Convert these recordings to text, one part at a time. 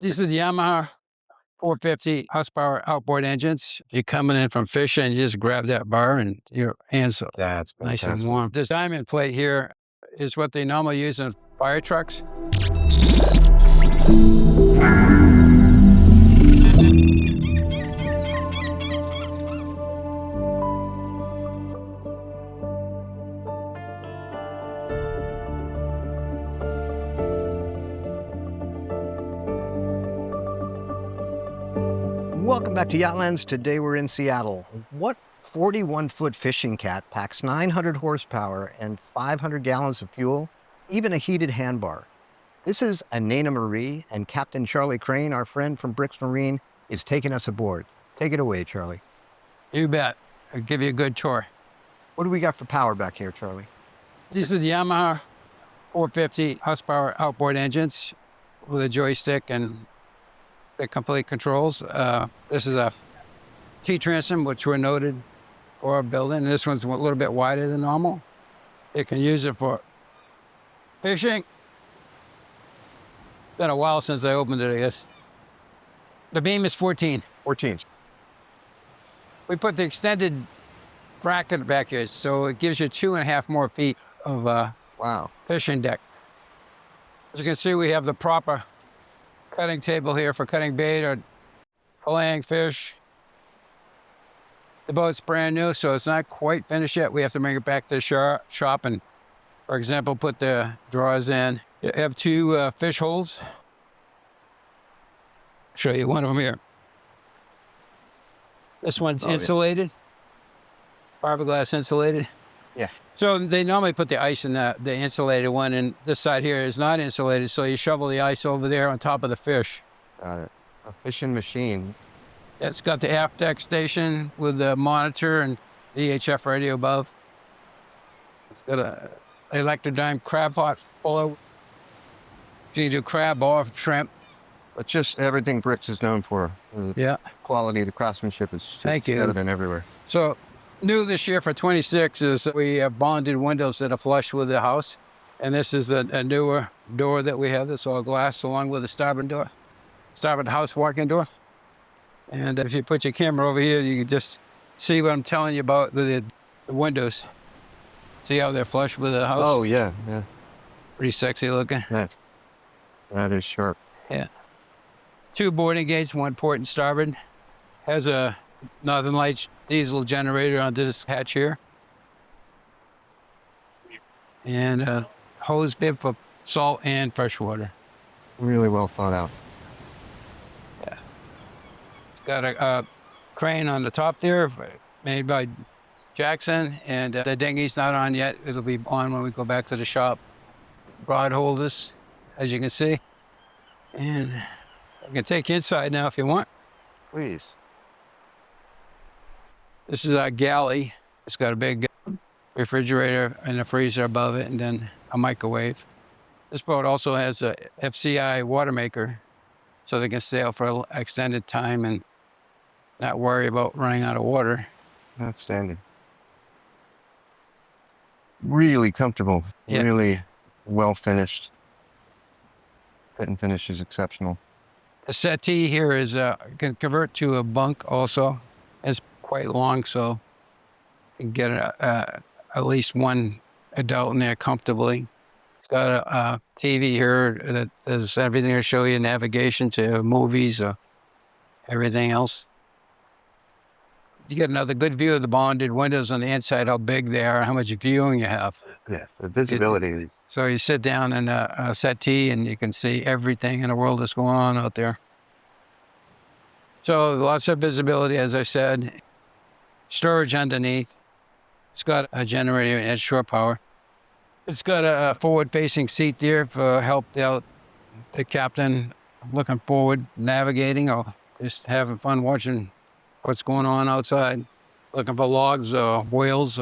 These are the Yamaha 450 horsepower outboard engines. If you're coming in from fishing, you just grab that bar and your hands are That's nice fantastic. and warm. This diamond plate here is what they normally use in fire trucks. Welcome back to YachtLens. Today we're in Seattle. What 41-foot fishing cat packs 900 horsepower and 500 gallons of fuel, even a heated handbar? This is Anēna Marie, and Captain Charlie Crane, our friend from BRIX Marine, is taking us aboard. Take it away, Charlie. You bet. I'll give you a good tour. What do we got for power back here, Charlie? These are the Yamaha 450 horsepower outboard engines with a joystick and the complete controls. This is a T-transom, which we're noted for our building. This one's a little bit wider than normal. You can use it for fishing. Been a while since I opened it, I guess. The beam is 14. 14. We put the extended bracket back here, so it gives you 2.5 more feet of Wow. fishing deck. As you can see, we have the proper cutting table here for cutting bait or filleting fish. The boat's brand new, so it's not quite finished yet. We have to bring it back to the shop and, for example, put the drawers in. You have 2 fish holes. Show you one of them here. This one's insulated, fiberglass insulated. Yeah. So they normally put the ice in the insulated one, and this side here is not insulated, so you shovel the ice over there on top of the fish. Got it. A fishing machine. It's got the aft deck station with the monitor and EHF radio above. It's got a electrodyne crab pot full of. You can do crab or shrimp. But just everything BRIX is known for. Yeah. Quality, the craftsmanship is Thank you. evident everywhere. So new this year for 26 is we have bonded windows that are flush with the house. And this is a newer door that we have. That's all glass along with the starboard house walk-in door. And if you put your camera over here, you can just see what I'm telling you about the windows. See how they're flush with the house? Oh, yeah, yeah. Pretty sexy looking. That is sharp. Yeah. 2 boarding gates, 1 port and starboard. Has a Northern Lights diesel generator on this hatch here. And a hose bib for salt and fresh water. Really well thought out. Yeah. It's got a crane on the top there made by Jackson, and the dinghy's not on yet. It'll be on when we go back to the shop. Rod holders, as you can see. And I can take you inside now if you want. Please. This is our galley. It's got a big refrigerator and a freezer above it, and then a microwave. This boat also has a FCI Watermaker, so they can sail for an extended time and not worry about running out of water. Outstanding. Really comfortable. Yeah. Really well finished. Fit and finish is exceptional. The settee here is can convert to a bunk also. It's quite long, so you can get at least 1 adult in there comfortably. It's got a TV here that does everything to show you navigation to movies or everything else. You get another good view of the bonded windows on the inside, how big they are, how much viewing you have. Yes, the visibility. So you sit down in a settee and you can see everything in the world that's going on out there. So lots of visibility, as I said. Storage underneath. It's got a generator and shore power. It's got a forward-facing seat there for help out the captain looking forward, navigating, or just having fun watching what's going on outside. Looking for logs or whales.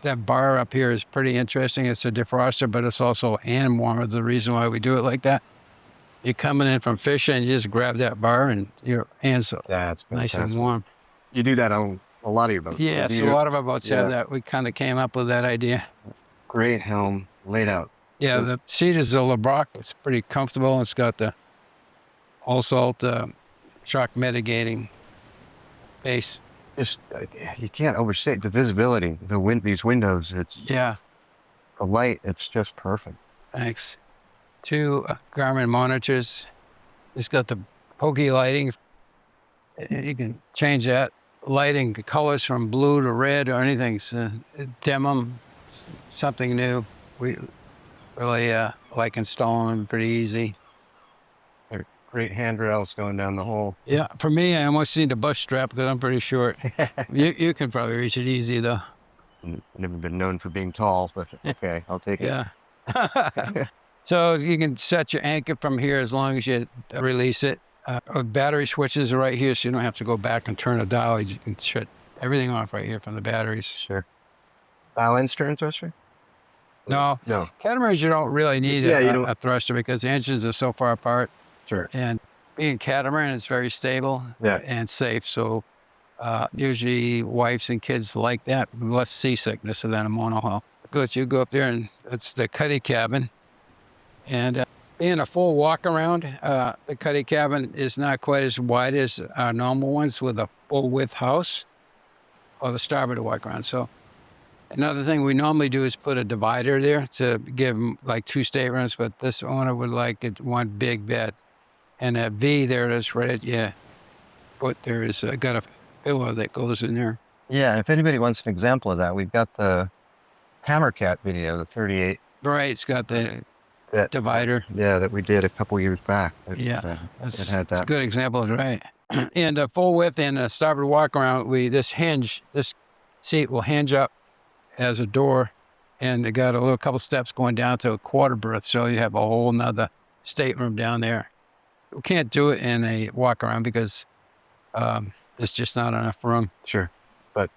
That bar up here is pretty interesting. It's a defroster, but it's also a hand warmer. The reason why we do it like that. You're coming in from fishing, you just grab that bar and your hands are That's nice fantastic. and warm. You do that on a lot of your boats. Yeah, so a lot of our boats have that. We kind of came up with that idea. Great helm laid out. Yeah, the seat is a LeBrock. It's pretty comfortable. It's got the all salt shock mitigating base. Just you can't overstate the visibility. These windows. It's Yeah, the light. It's just perfect. thanks. 2 Garmin monitors. It's got the pokey lighting. You can change that lighting colors from blue to red or anything. So dim them. Something new. We really like installing them. Pretty easy. They're great handrails going down the hole. Yeah, for me, I almost need a bus strap because I'm pretty short. You can probably reach it easy though. Never been known for being tall, but okay, I'll take it. Yeah. So you can set your anchor from here as long as you release it. Battery switches are right here, so you don't have to go back and turn a dial. You can shut everything off right here from the batteries. Sure. Bow and stern thruster? No. No. Catamarans, you don't really need Yeah, you don't. a thruster because the engines are so far apart. Sure. And being catamaran is very stable and safe. So usually wives and kids like that, less seasickness than a monohull. Because you go up there and it's the cuddy cabin. And being a full walk around, the cuddy cabin is not quite as wide as our normal ones with a full width house or the starboard walk around. So another thing we normally do is put a divider there to give them like 2 staterooms, but this owner would like it one big bed. And that V there it is right at your foot. There is got a pillow that goes in there. Yeah, if anybody wants an example of that, we've got the Hammercat video, the 38. Right, it's got the That divider. that we did a couple years back. That's it had a that. good example, right? And full width and a starboard walk around. This seat will hinge up as a door, and it got a couple steps going down to a quarter berth, so you have a whole nother stateroom down there. We can't do it in a walk around because there's just not enough room. Sure, but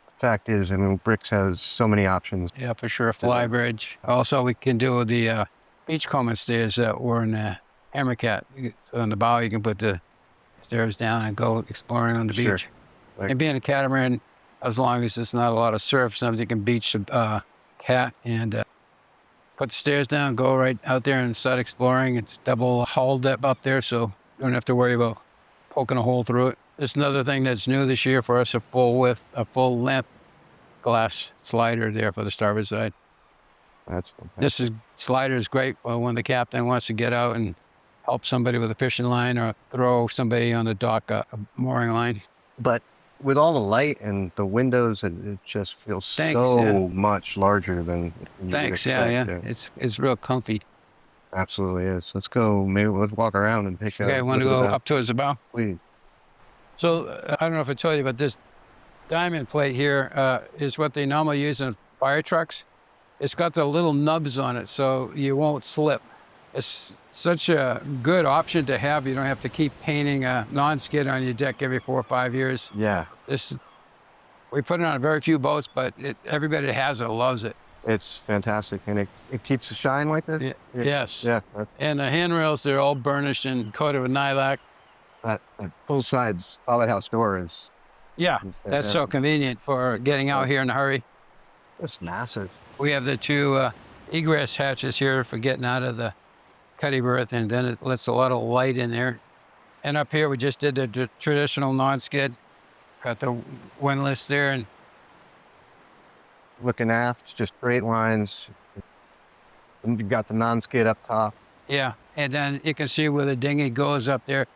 the fact is, I mean, BRIX has so many options. Yeah, for sure. Flybridge. Also, we can do the beachcombing stairs that were in the Hammercat. So on the bow, you can put the stairs down and go exploring on the Sure. beach. Right. And being a catamaran, as long as there's not a lot of surf, sometimes you can beach the cat and put the stairs down, go right out there and start exploring. It's double hull depth up there, so you don't have to worry about poking a hole through it. There's another thing that's new this year for us, a full length glass slider there for the starboard side. That's fantastic. Slider is great when the captain wants to get out and help somebody with a fishing line or throw somebody on the dock a mooring line. But with all the light and the windows, it just feels so much larger than you would expect. Yeah. It's real comfy. Absolutely is. Let's go. Maybe let's walk around and take a Okay, want to go up towards the bow? Please. So I don't know if I told you, but this diamond plate here is what they normally use in fire trucks. It's got the little nubs on it, so you won't slip. It's such a good option to have. You don't have to keep painting a non-skid on your deck every 4 or 5 years. Yeah. We put it on very few boats, but everybody that has it loves it. It's fantastic, and it keeps the shine like this? Yes. Yeah. And the handrails, they're all burnished and coated with lilac. That full sides pilothouse door is... Yeah, that's so convenient for getting out here in a hurry. It's massive. We have the 2 egress hatches here for getting out of the cuddy berth, and then it lets a lot of light in there. And up here, we just did the traditional non-skid. Got the windlass there, and looking aft, just straight lines. And you've got the non-skid up top. Yeah, and then you can see where the dinghy goes up there,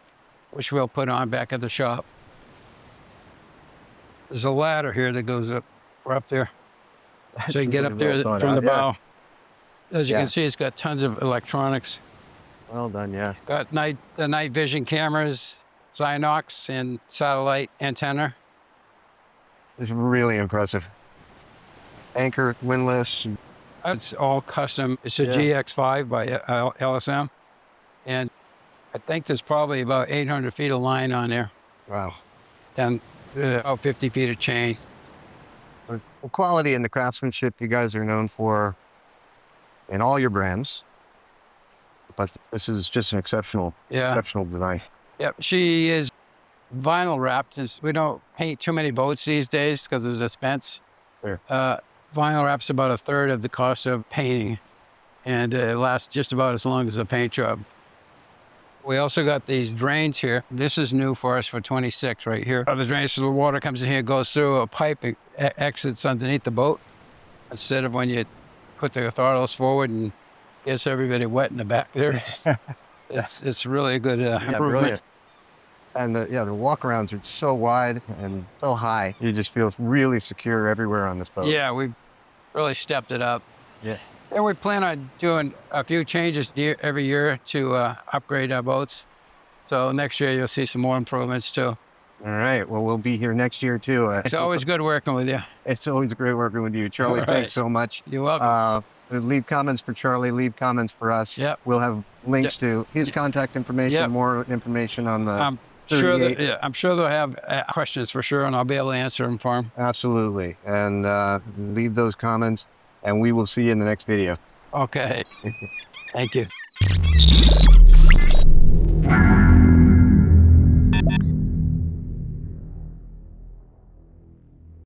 which we'll put on back at the shop. There's a ladder here that goes up. We're up there. That's So you can get really up there well from thought the out. bow. As you can see, it's got tons of electronics. Well done, yeah. Got the night vision cameras, Xinox, and satellite antenna. It's really impressive. Anchor, windlass. It's all custom. It's a GX5 by LSM. And I think there's probably about 800 feet of line on there. Wow. And about 50 feet of chain. The quality and the craftsmanship you guys are known for in all your brands. But this is just an exceptional design. Yep, she is vinyl wrapped. We don't paint too many boats these days because of the expense. Sure. Vinyl wrap's about a third of the cost of painting, and it lasts just about as long as a paint job. We also got these drains here. This is new for us for 26 right here. The drains, so the water comes in here, goes through a pipe, it exits underneath the boat. Instead of when you put the throttles forward and gets everybody wet in the back there. It's really a good improvement. Brilliant. And the walk-arounds are so wide and so high. You just feel really secure everywhere on this boat. Yeah, we've really stepped it up. Yeah. And we plan on doing a few changes every year to upgrade our boats. So next year you'll see some more improvements too. All right. Well, we'll be here next year too. It's always good working with you. It's always great working with you, Charlie. All right. Thanks so much. You're welcome. Leave comments for Charlie. Leave comments for us. Yep. We'll have links to his contact information, Yep. more information on the I'm 38. sure I'm sure they'll have questions for sure, and I'll be able to answer them for them. Absolutely. And leave those comments, and we will see you in the next video. Okay. Thank you.